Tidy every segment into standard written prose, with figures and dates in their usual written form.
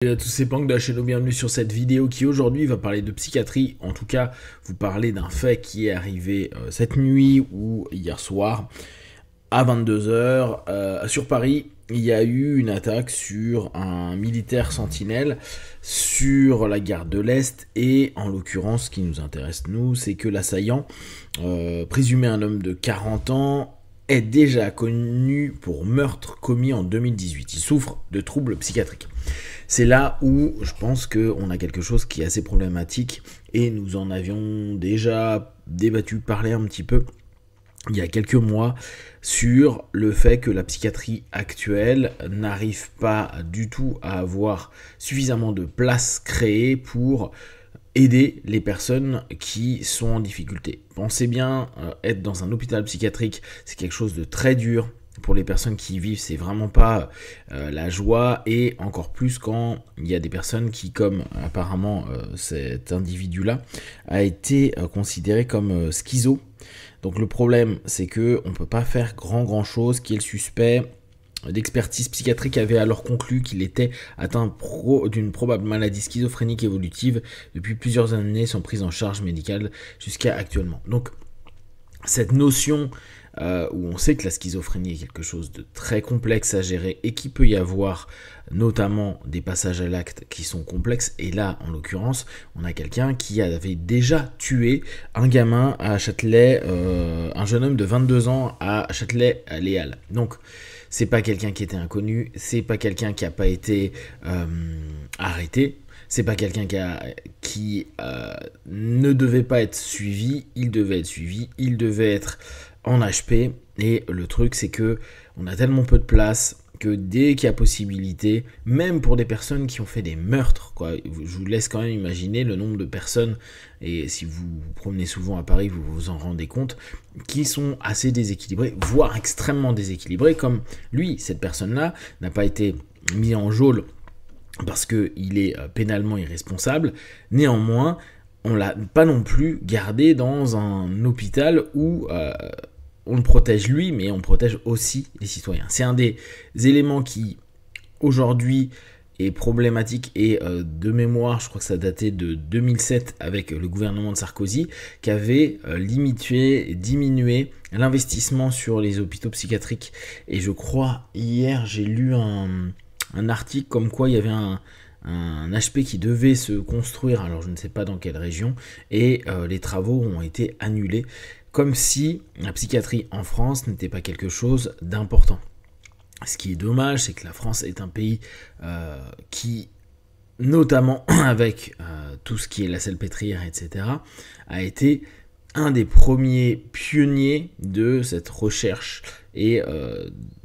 Salut à tous ces punks de la chaîne, bienvenue sur cette vidéo qui aujourd'hui va parler de psychiatrie, en tout cas vous parler d'un fait qui est arrivé cette nuit ou hier soir à 22 h sur Paris. Il y a eu une attaque sur un militaire sentinelle sur la gare de l'Est et en l'occurrence ce qui nous intéresse nous c'est que l'assaillant, présumé un homme de 40 ans, est déjà connu pour meurtre commis en 2018. Il souffre de troubles psychiatriques. C'est là où je pense qu'on a quelque chose qui est assez problématique et nous en avions déjà débattu, parlé un petit peu il y a quelques mois sur le fait que la psychiatrie actuelle n'arrive pas du tout à avoir suffisamment de place créée pour aider les personnes qui sont en difficulté. Pensez bien, être dans un hôpital psychiatrique, c'est quelque chose de très dur. Pour les personnes qui y vivent, c'est vraiment pas la joie, et encore plus quand il y a des personnes qui, comme apparemment cet individu-là, a été considéré comme schizo. Donc le problème, c'est que on peut pas faire grand chose, qui est le suspect d'expertise psychiatrique avait alors conclu qu'il était atteint d'une probable maladie schizophrénique évolutive depuis plusieurs années sans prise en charge médicale jusqu'à actuellement. Donc cette notion où on sait que la schizophrénie est quelque chose de très complexe à gérer et qu'il peut y avoir notamment des passages à l'acte qui sont complexes, et là en l'occurrence on a quelqu'un qui avait déjà tué un gamin à Châtelet, un jeune homme de 22 ans à Châtelet-Léal. Donc c'est pas quelqu'un qui était inconnu, c'est pas quelqu'un qui a pas été arrêté, c'est pas quelqu'un qui ne devait pas être suivi, il devait être suivi, il devait être en HP, et le truc c'est que on a tellement peu de place que dès qu'il y a possibilité, même pour des personnes qui ont fait des meurtres, quoi, je vous laisse quand même imaginer le nombre de personnes, et si vous vous promenez souvent à Paris, vous vous en rendez compte, qui sont assez déséquilibrées, voire extrêmement déséquilibrées, comme lui. Cette personne-là n'a pas été mise en geôle parce qu'il est pénalement irresponsable, néanmoins, on l'a pas non plus gardé dans un hôpital où on le protège lui, mais on protège aussi les citoyens. C'est un des éléments qui, aujourd'hui, est problématique, et de mémoire, je crois que ça datait de 2007 avec le gouvernement de Sarkozy, qui avait limité, diminué l'investissement sur les hôpitaux psychiatriques. Et je crois, hier, j'ai lu un article comme quoi il y avait un HP qui devait se construire, alors je ne sais pas dans quelle région, et les travaux ont été annulés, comme si la psychiatrie en France n'était pas quelque chose d'important. Ce qui est dommage, c'est que la France est un pays qui, notamment avec tout ce qui est la salpêtrière, etc., a été un des premiers pionniers de cette recherche et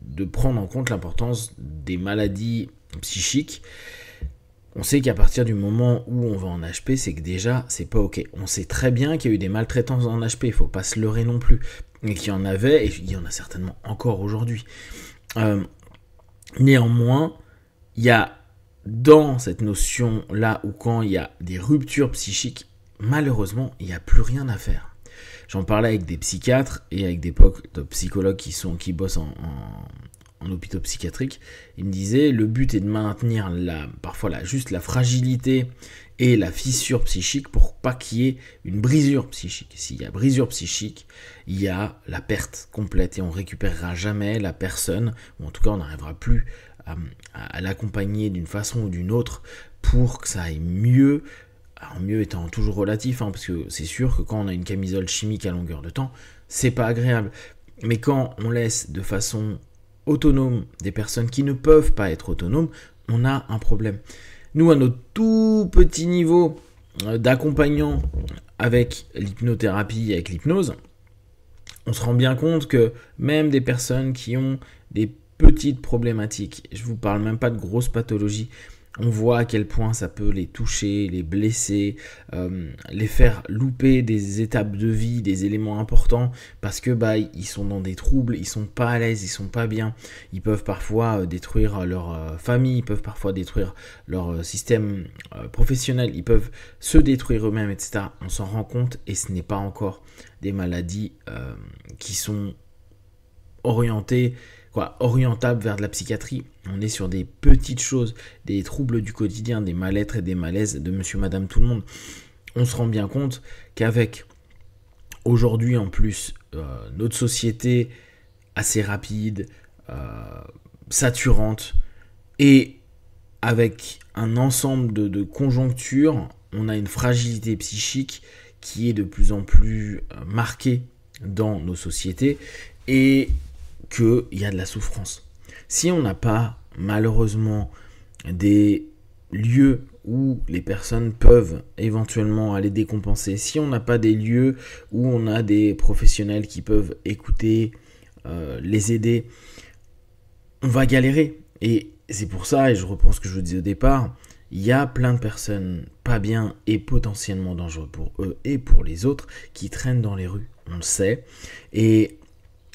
de prendre en compte l'importance des maladies psychiques. On sait qu'à partir du moment où on va en HP, c'est que déjà, c'est pas ok. On sait très bien qu'il y a eu des maltraitances en HP, il faut pas se leurrer non plus. Et qu'il y en avait, et il y en a certainement encore aujourd'hui. Néanmoins, il y a dans cette notion-là, où quand il y a des ruptures psychiques, malheureusement, il n'y a plus rien à faire. J'en parlais avec des psychiatres et avec des psychologues qui bossent en hôpitaux psychiatriques. Ils me disaient, le but est de maintenir parfois juste la fragilité et la fissure psychique pour pas qu'il y ait une brisure psychique. S'il y a brisure psychique, il y a la perte complète et on récupérera jamais la personne, ou en tout cas on n'arrivera plus à l'accompagner d'une façon ou d'une autre pour que ça aille mieux. Alors mieux étant toujours relatif, parce que c'est sûr que quand on a une camisole chimique à longueur de temps, c'est pas agréable. Mais quand on laisse de façon autonome des personnes qui ne peuvent pas être autonomes, on a un problème. Nous, à notre tout petit niveau d'accompagnant avec l'hypnothérapie, avec l'hypnose, on se rend bien compte que même des personnes qui ont des petites problématiques, je vous parle même pas de grosses pathologies, on voit à quel point ça peut les toucher, les blesser, les faire louper des étapes de vie, des éléments importants, parce que ils sont dans des troubles, ils sont pas à l'aise, ils sont pas bien. Ils peuvent parfois détruire leur famille, ils peuvent parfois détruire leur système professionnel, ils peuvent se détruire eux-mêmes, etc. On s'en rend compte, et ce n'est pas encore des maladies qui sont orientées orientable vers de la psychiatrie. On est sur des petites choses, des troubles du quotidien, des mal-être et des malaises de monsieur, madame, tout le monde. On se rend bien compte qu'avec aujourd'hui en plus notre société assez rapide, saturante, et avec un ensemble de conjonctures, on a une fragilité psychique qui est de plus en plus marquée dans nos sociétés et qu'il y a de la souffrance. Si on n'a pas malheureusement des lieux où les personnes peuvent éventuellement aller décompenser, si on n'a pas des lieux où on a des professionnels qui peuvent écouter, les aider, on va galérer. Et c'est pour ça, et je reprends ce que je vous disais au départ, il y a plein de personnes pas bien et potentiellement dangereuses pour eux et pour les autres qui traînent dans les rues, on le sait. Et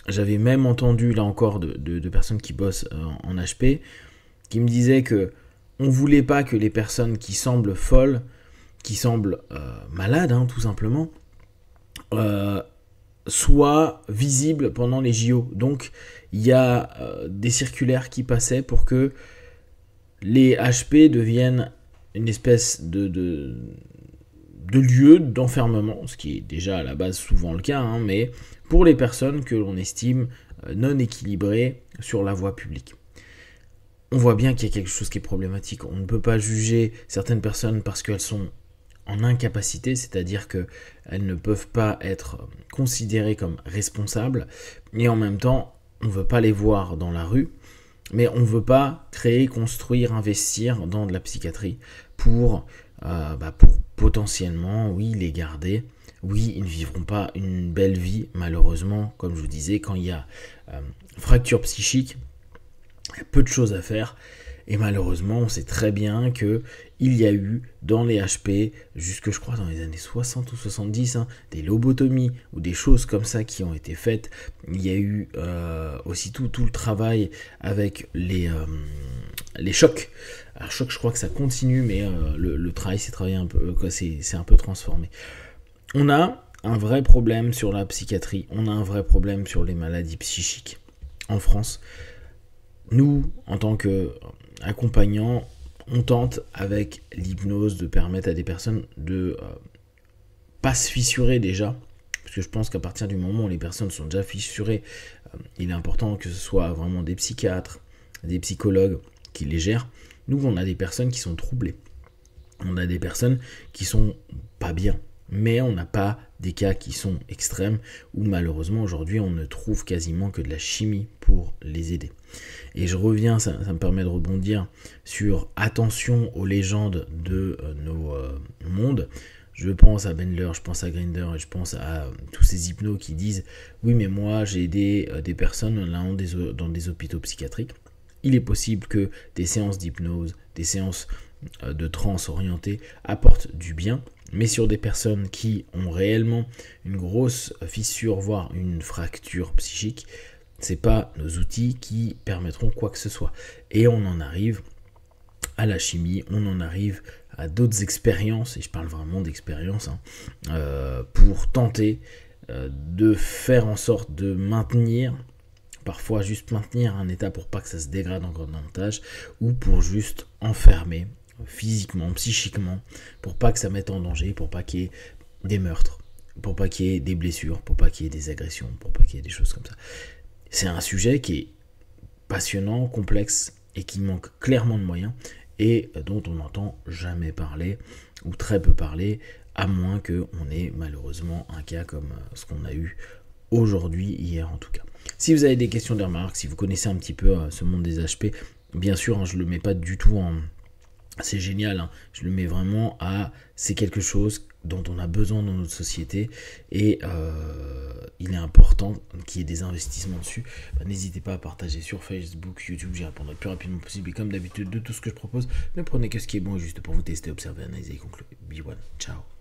j'avais même entendu là encore de personnes qui bossent en HP qui me disaient que on voulait pas que les personnes qui semblent folles, qui semblent malades tout simplement, soient visibles pendant les JO. Donc il y a des circulaires qui passaient pour que les HP deviennent une espèce de lieu d'enfermement, ce qui est déjà à la base souvent le cas, mais pour les personnes que l'on estime non équilibrées sur la voie publique. On voit bien qu'il y a quelque chose qui est problématique. On ne peut pas juger certaines personnes parce qu'elles sont en incapacité, c'est-à-dire qu'elles ne peuvent pas être considérées comme responsables, et en même temps, on ne veut pas les voir dans la rue, mais on ne veut pas créer, construire, investir dans de la psychiatrie pour potentiellement, oui, les garder. Oui, ils ne vivront pas une belle vie, malheureusement, comme je vous disais, quand il y a fracture psychique, il y a peu de choses à faire. Et malheureusement, on sait très bien qu'il y a eu dans les HP, jusque je crois dans les années 60 ou 70, des lobotomies ou des choses comme ça qui ont été faites. Il y a eu aussi tout le travail avec les chocs. Alors choc, je crois que ça continue, mais le travail s'est travaillé un peu, c'est un peu transformé. On a un vrai problème sur la psychiatrie, on a un vrai problème sur les maladies psychiques en France. Nous, en tant qu'accompagnants, on tente avec l'hypnose de permettre à des personnes de pas se fissurer déjà, parce que je pense qu'à partir du moment où les personnes sont déjà fissurées, il est important que ce soit vraiment des psychiatres, des psychologues qui les gèrent. Nous, on a des personnes qui sont troublées, on a des personnes qui sont pas bien, mais on n'a pas des cas qui sont extrêmes où malheureusement aujourd'hui on ne trouve quasiment que de la chimie pour les aider. Et je reviens, ça me permet de rebondir sur attention aux légendes de nos mondes. Je pense à Bendler, je pense à Grinder et je pense à tous ces hypnos qui disent « Oui, mais moi j'ai aidé des personnes dans des hôpitaux psychiatriques. » Il est possible que des séances d'hypnose, des séances de transe orientées apportent du bien, mais sur des personnes qui ont réellement une grosse fissure, voire une fracture psychique, c'est pas nos outils qui permettront quoi que ce soit. Et on en arrive à la chimie, on en arrive à d'autres expériences, et je parle vraiment d'expériences, pour tenter de faire en sorte de maintenir, parfois juste maintenir un état pour pas que ça se dégrade encore davantage, ou pour juste enfermer physiquement, psychiquement, pour pas que ça mette en danger, pour pas qu'il y ait des meurtres, pour pas qu'il y ait des blessures, pour pas qu'il y ait des agressions, pour pas qu'il y ait des choses comme ça. C'est un sujet qui est passionnant, complexe et qui manque clairement de moyens et dont on n'entend jamais parler ou très peu parler, à moins qu'on ait malheureusement un cas comme ce qu'on a eu aujourd'hui, hier en tout cas. Si vous avez des questions, des remarques, si vous connaissez un petit peu ce monde des HP, bien sûr, je ne le mets pas du tout en... C'est génial, je le mets vraiment à... C'est quelque chose dont on a besoin dans notre société et il est important qu'il y ait des investissements dessus. N'hésitez pas à partager sur Facebook, YouTube, j'y répondrai le plus rapidement possible et comme d'habitude de tout ce que je propose, ne prenez que ce qui est bon et juste pour vous tester, observer, analyser et conclure. Be one, ciao.